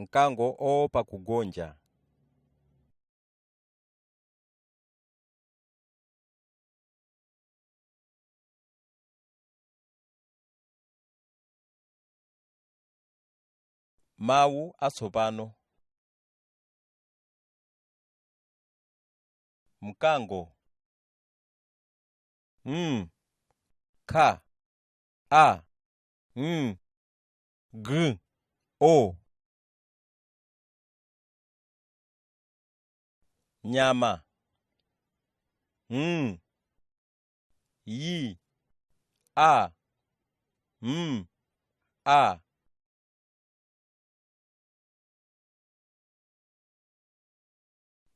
Mkango owopa kugonja. Mawu atsopano. Mkango. Ka. A. G. O. Nyama. Yi. A. A.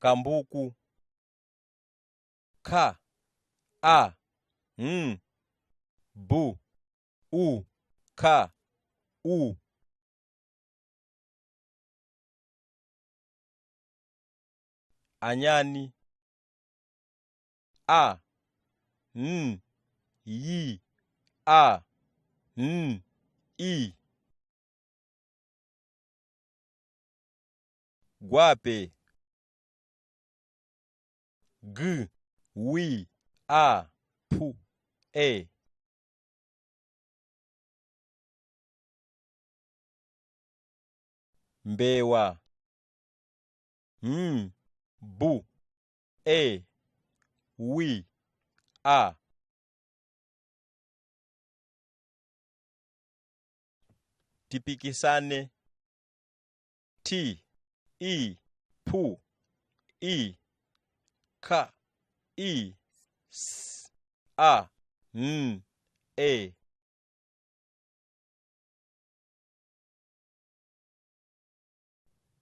Kambuku. Ka. A. Bu. U. Ka. U. Anyani. A. Yi. A. I. Gwape. G. Wi. A. Pu. E. Mbewa. Bu. E. Wi. A. Tipikisane. T. I. Pu. I. Ka. I. S. A. E.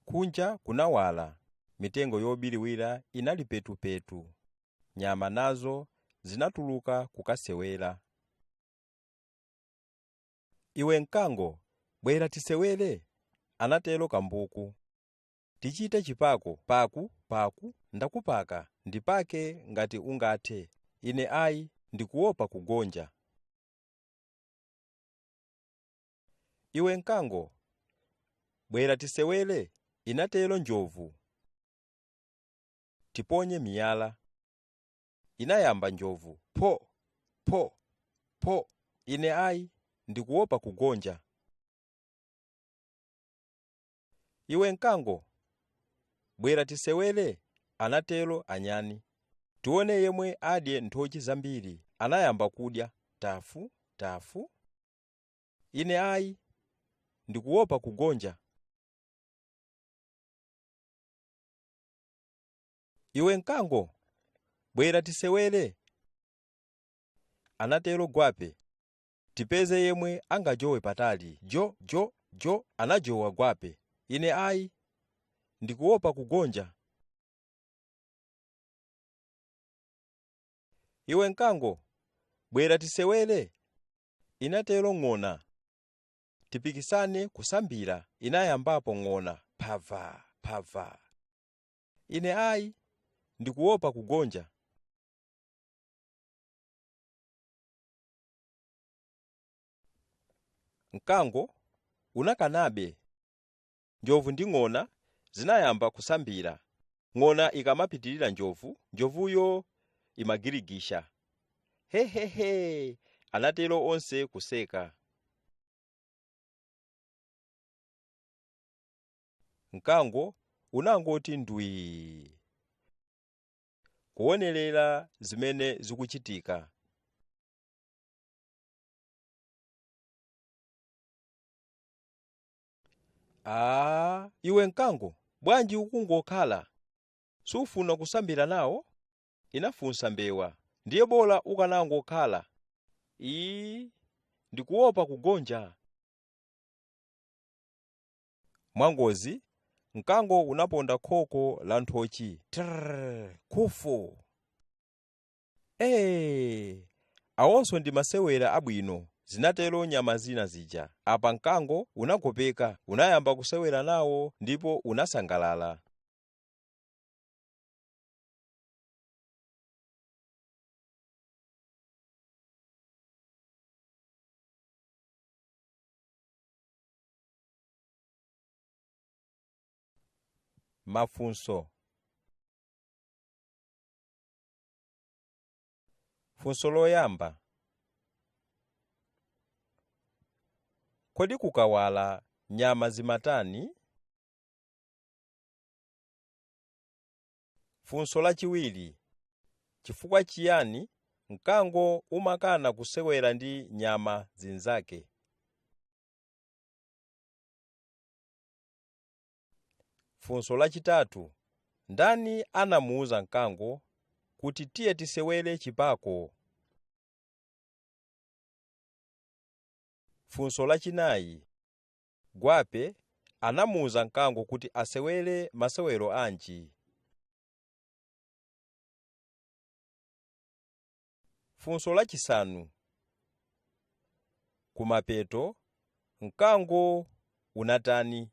Kunja kunawala. Mitengo yobiriwira inali petu-petu. Nyama nazo zinatuluka kukasewera. Iwe Mkango, bwera tisewere, anatelo Kambuku. Tichite chipako, paku, ndakupaka, ndipake ngati ungathe. Ine ayi, ndikuopa kugonja. Iwe Mkango, bwera tisewere, inatelo Njovu. Tiponye miyala. Inayamba Njovu, po, po, po. Ine ayi, ndikuopa kugonja. Iwe Mkango, bwera tisewere, anatelo Anyani. Tione yemwe adye nthochi zambiri. Anayamba kudya, tafu, tafu. Ine ayi, ndikuopa kugonja. Iwe Mkango, bwera tisewere, anatelo Gwape. Tipeze yemwe angajowe patali. Jo, anajowa Gwape. Ine ayi, ndikuopa kugonja. Iwe Mkango, bwera tisewere, inatelo Ng'ona. Tipikisane kusambira. Inayambapo Ng'ona, phava. Ine ayi, ndikuopa kugonja. Mkango, unakanabe. Njovu ndi Ng'ona zinayamba kusambira. Ng'ona ikamapitirira Njovu, Njovuyo imagirigisha. Hehehe, anatelo onse kuseka. Mkango, unangoti ndwi. Kuonelela zimene zikuchitika. Iwe Mkango, bwanji ukungokhala. Sufuna kusambira nawo? Inafunsa Mbewa. Ndiye bola ukanangokhala. Ndikuopa kugonja. Mwangozi, Mkango unaponda khoko la nthochi. Kufu. Awonso ndi masewera abwino. Zinatelo nyama zina zija. Apa Mkango unakopeka, unayamba kusewera nawo ndipo unasangalala. Mafunso. Funso loyamba. Kodi kukawala nyama zimatani? Funso lachiwiri. Chifukwa chiyani mkango umakana kusewera ndi nyama zinzake? Funso lachitatu. Ndani anamuuza mkango kuti tiye tisewere chipako? Funso lachinayi. Gwape anamuuza mkango kuti asewere masewero anji? Funso lachisanu. Kumapeto mkango unatani?